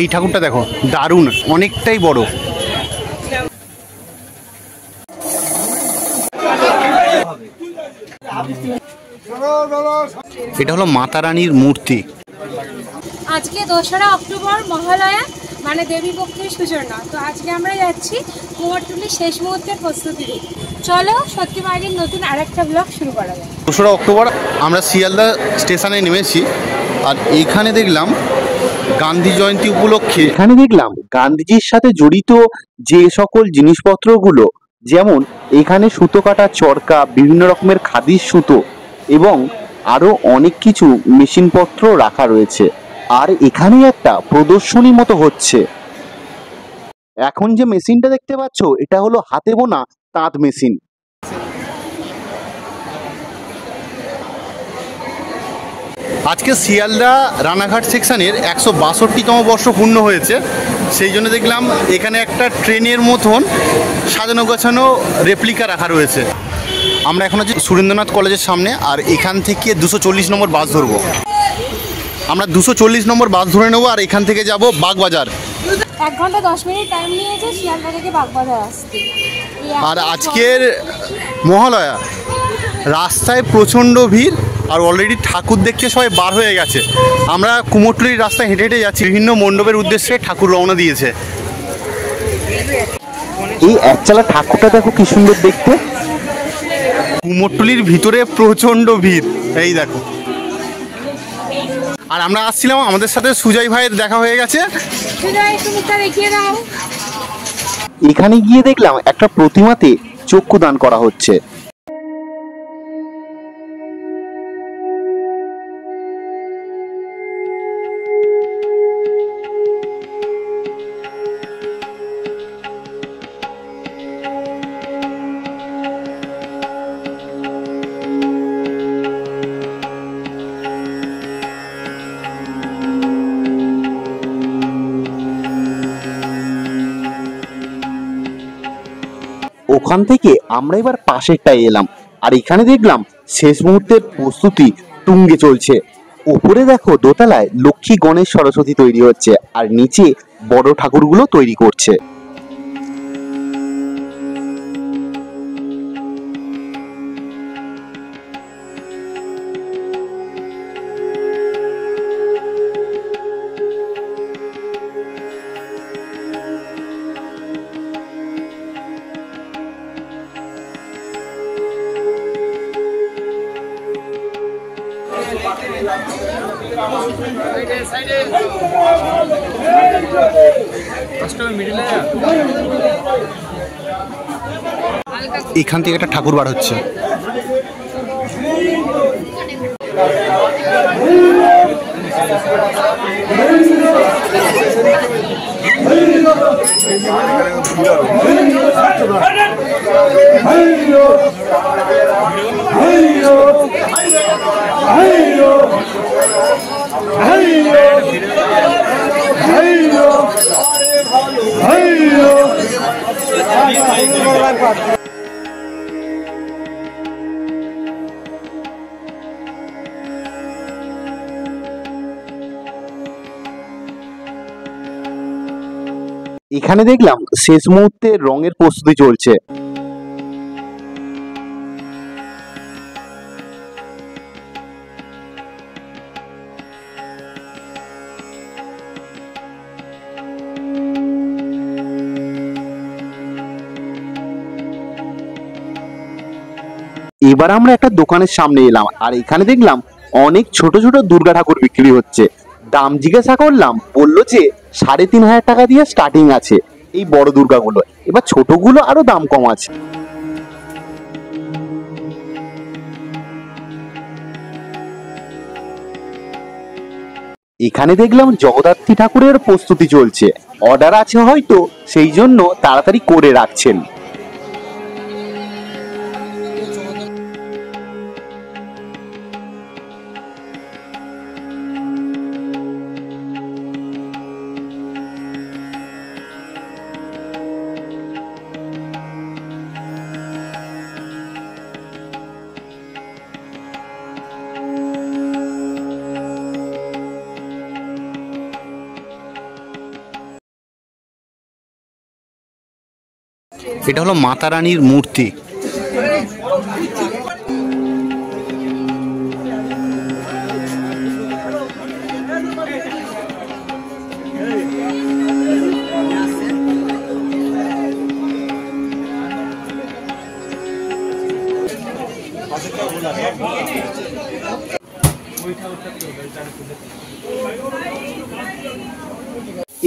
এই ঠাকুরটা দেখো, দারুণ, অনেকটাই বড়। এটা হলো মাতা রানীর মূর্তি। আজকে 2রা অক্টোবর মহালয়া, মানে দেবী পক্ষের সূচনা। তো আজকে আমরা যাচ্ছি কুমোরটুলি শেষ মুহূর্তের প্রস্তুতি। চলো সত্যি মায়ের নতুন আরেকটা ব্লগ শুরু করা যায়। 2রা অক্টোবর আমরা শিয়ালদা স্টেশনে নেমেছি, আর এখানে দেখলাম গান্ধী জয়ন্তী উপলক্ষে এখানে দেখলাম গান্ধীজির সাথে জড়িত যে সকল জিনিসপত্রগুলো, যেমন এখানে সুতো কাটা চরকা, বিভিন্ন রকমের খাদির সুতো এবং আরো অনেক কিছু মেশিনপত্র রাখা রয়েছে। আর এখানে একটা প্রদর্শনী মতো হচ্ছে। এখন যে মেশিনটা দেখতে পাচ্ছ, এটা হলো হাতে বোনা তাঁত মেশিন। আজকে শিয়ালদা রানাঘাট সেকশনের 162তম বর্ষ পূর্ণ হয়েছে। সেই জন্য দেখলাম এখানে একটা ট্রেনের মতন সাজানো গোছানো রেপ্লিকা রাখা রয়েছে। আমরা এখন আছি সুরেন্দ্রনাথ কলেজের সামনে, আর এখান থেকে 240 নম্বর বাস ধরবো। আমরা 240 নম্বর বাস ধরে নেবো, আর এখান থেকে যাব বাগবাজার। 1 ঘন্টা 10 মিনিট টাইম নিয়েছে শিয়ালদা থেকে বাগবাজার আসতে। আর আজকের মহালয়া, রাস্তায় প্রচণ্ড ভিড়, আর অলরেডি ঠাকুর দেখতে সবাই বার হয়ে গেছে। আমরা কুমোরটুলির রাস্তায় হেঁটে হেঁটে যাচ্ছি, বিভিন্ন মণ্ডপের উদ্দেশ্যে ঠাকুর রওনা দিয়েছে। এই একচালা ঠাকুরটা দেখো কি সুন্দর দেখতে। কুমোরটুলির ভিতরে প্রচণ্ড ভিড়, এই দেখো। আর আমরা আসছিলাম, আমাদের সাথে সুজয় ভাইয়ের দেখা হয়ে গেছে। এখানে গিয়ে দেখলাম একটা প্রতিমাতে চক্ষুদান করা হচ্ছে। ওখান থেকে আমরা এবার পাশেরটায় এলাম, আর এখানে দেখলাম শেষ মুহূর্তের প্রস্তুতি তুঙ্গে চলছে। ওপরে দেখো দোতলায় লক্ষ্মী, গণেশ, সরস্বতী তৈরি হচ্ছে, আর নিচে বড় ঠাকুরগুলো তৈরি করছে। এখান থেকে একটা ঠাকুর বার হচ্ছে। এখানে দেখলাম শেষ মুহূর্তে রঙের প্রস্তুতি চলছে। এবার আমরা একটা দোকানের সামনে এলাম, আর এখানে দেখলাম অনেক ছোট ছোট দুর্গা ঠাকুর বিক্রি হচ্ছে। দাম জিজ্ঞাসা করলাম, বললো যে 3500 টাকা দিয়ে স্টার্টিং আছে এই বড় দুর্গাগুলো, এবার ছোটগুলো আরো দাম কম আছে। এখানে দেখলাম জগদ্ধাত্রী ঠাকুরের প্রস্তুতি চলছে, অর্ডার আছে হয়তো, সেই জন্য তাড়াতাড়ি করে রাখছেন। এটা হলো মাতা রানীর মূর্তি।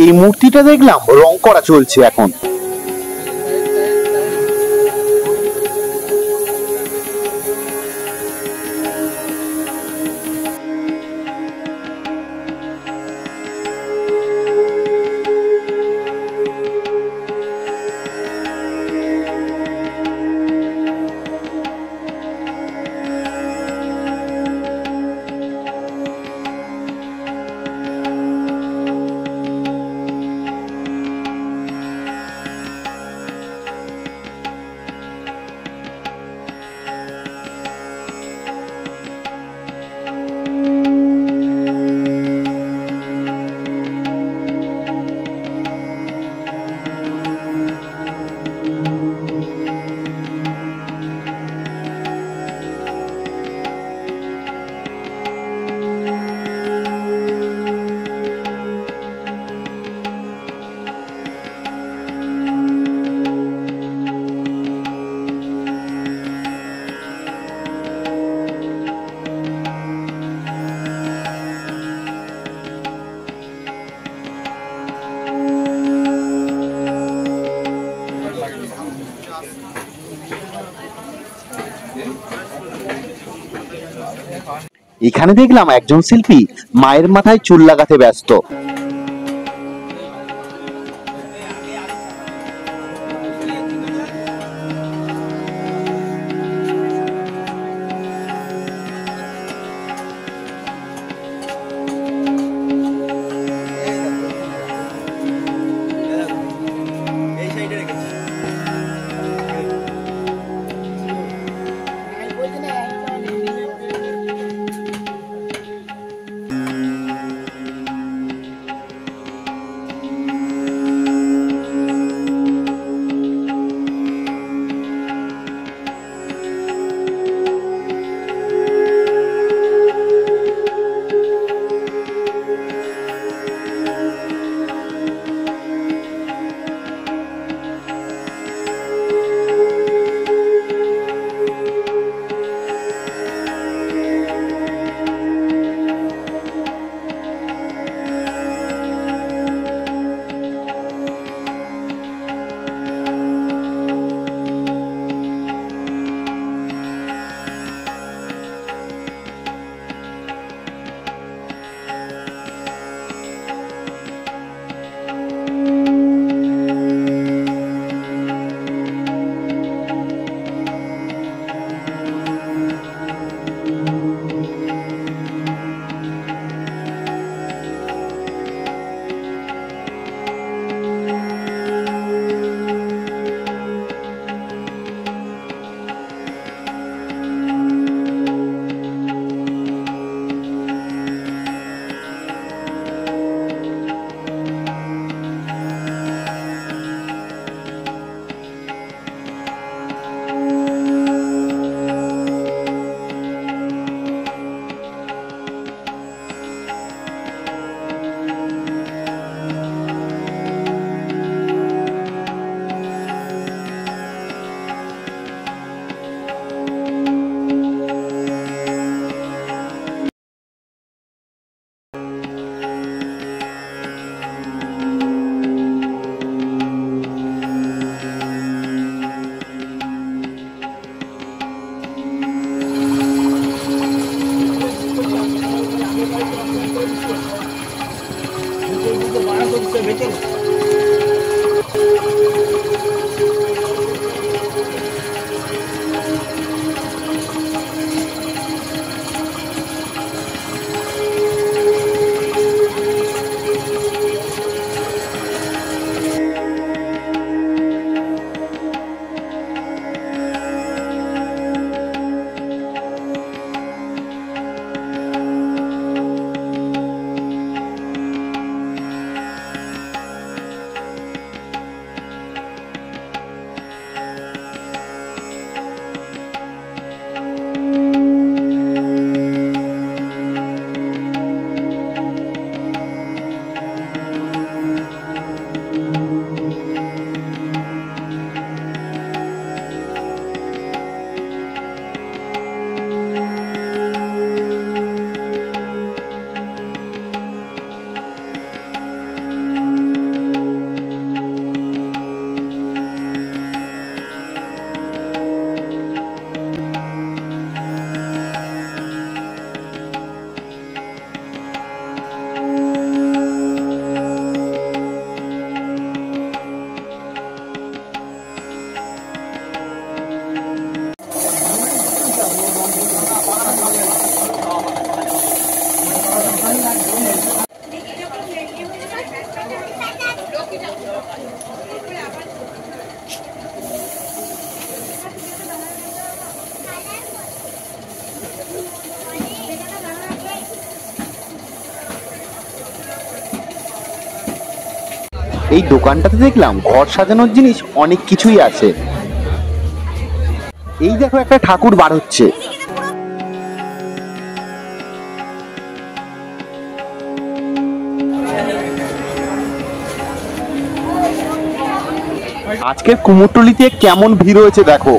এই মূর্তিটা দেখলাম রং করা চলছে এখন। এখানে দেখলাম একজন শিল্পী মায়ের মাথায় চুল লাগাতে ব্যস্ত। এই দোকানটাতে দেখলাম ঘর সাজানোর জিনিস অনেক কিছুই আছে। এই দেখো একটা ঠাকুর বার হচ্ছে। আজকের কুমোরটুলিতে কেমন ভিড় হয়েছে দেখো।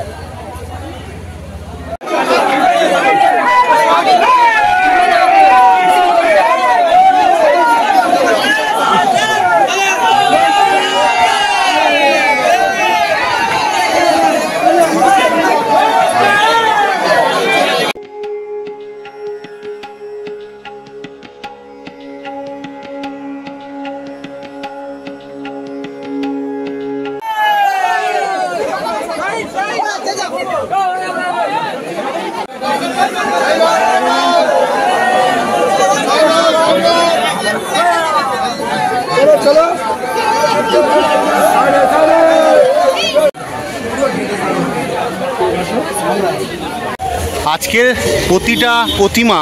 আজকের প্রতিটা প্রতিমা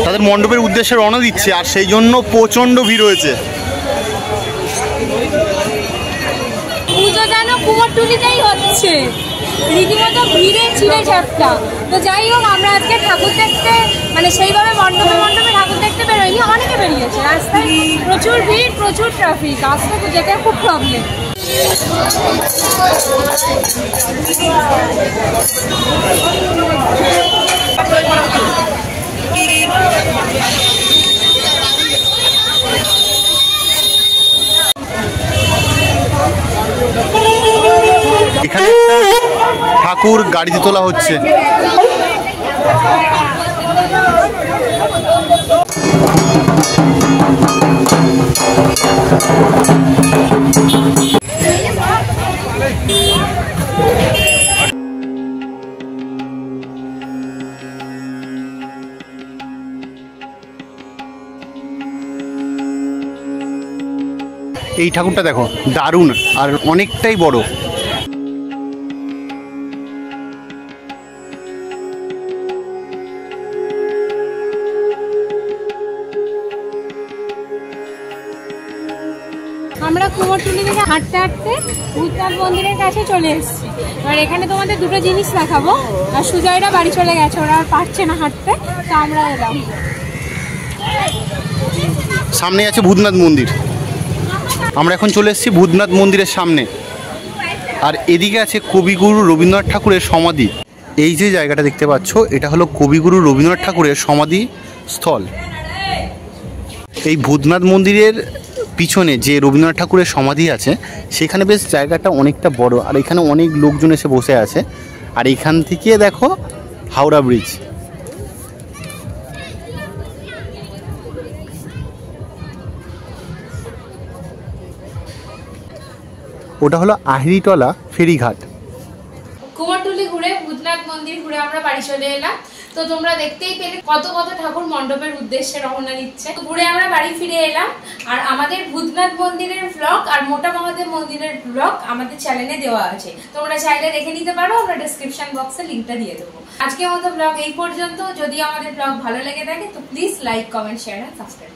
তাদের মণ্ডপের উদ্দেশ্যে রওনা দিচ্ছে, আর সেই জন্য প্রচণ্ড ভিড় হয়েছে। পুজো যেন কুমোরটুলিতেই হচ্ছে, রীতিমতো ভিড়ে ছিঁড়ে ঝাপটা। তো যাই হোক, আমরা আজকে ঠাকুর দেখতে মানে সেইভাবে মণ্ডপে ঠাকুর দেখতে বেরোয়নি, অনেকে বেরিয়েছে। রাস্তায় প্রচুর ভিড়, প্রচুর ট্রাফিক, আসতে যেতে খুব প্রবলেম। এখানে ঠাকুর গাড়িতে তোলা হচ্ছে। এই ঠাকুরটা দেখো, দারুণ আর অনেকটাই বড়। আমরা কুমোরটুলি থেকে হাঁটতে হাঁটতে ভূতনাথ মন্দিরের কাছে চলে এসেছি। এবার এখানে তোমাদের দুটো জিনিস দেখাবো। আর সুজয়রা বাড়ি চলে গেছে, ওরা আর পারছে না হাঁটতে, তো আমরা এলাম। সামনে আছে ভূতনাথ মন্দির। আমরা এখন চলে এসেছি ভূতনাথ মন্দিরের সামনে। আর এদিকে আছে কবিগুরু রবীন্দ্রনাথ ঠাকুরের সমাধি। এই যে জায়গাটা দেখতে পাচ্ছ, এটা হলো কবিগুরু রবীন্দ্রনাথ ঠাকুরের সমাধি স্থল। এই ভূতনাথ মন্দিরের পিছনে যে রবীন্দ্রনাথ ঠাকুরের সমাধি আছে, সেখানে বেশ জায়গাটা অনেকটা বড়, আর এখানে অনেক লোকজন এসে বসে আছে। আর এখান থেকে দেখো হাওড়া ব্রিজ। ওটা হলো আহিরিটলা ফেরিঘাট। কুমোরটুলি ঘুরে, ভূতনাথ মন্দির ঘুরে আমরা বাড়ি চলে এলাম। তো তোমরা দেখতেই পেলে কত কত ঠাকুর মণ্ডপের উদ্দেশ্যে রওনা দিচ্ছে। ঘুরে আমরা বাড়ি ফিরে এলাম। আর আমাদের ভূতনাথ মন্দিরের ব্লগ আর মোটা মহাদেব মন্দিরের ব্লগ আমাদের চ্যানেলে দেওয়া আছে, তোমরা চাইলে দেখে নিতে পারো। আমরা ডেসক্রিপশন বক্সে লিঙ্কটা দিয়ে দেবো। আজকের মতো ব্লগ এই পর্যন্ত। যদি আমাদের ব্লগ ভালো লেগে থাকে তো প্লিজ লাইক, কমেন্ট, শেয়ার আর সাবস্ক্রাইব।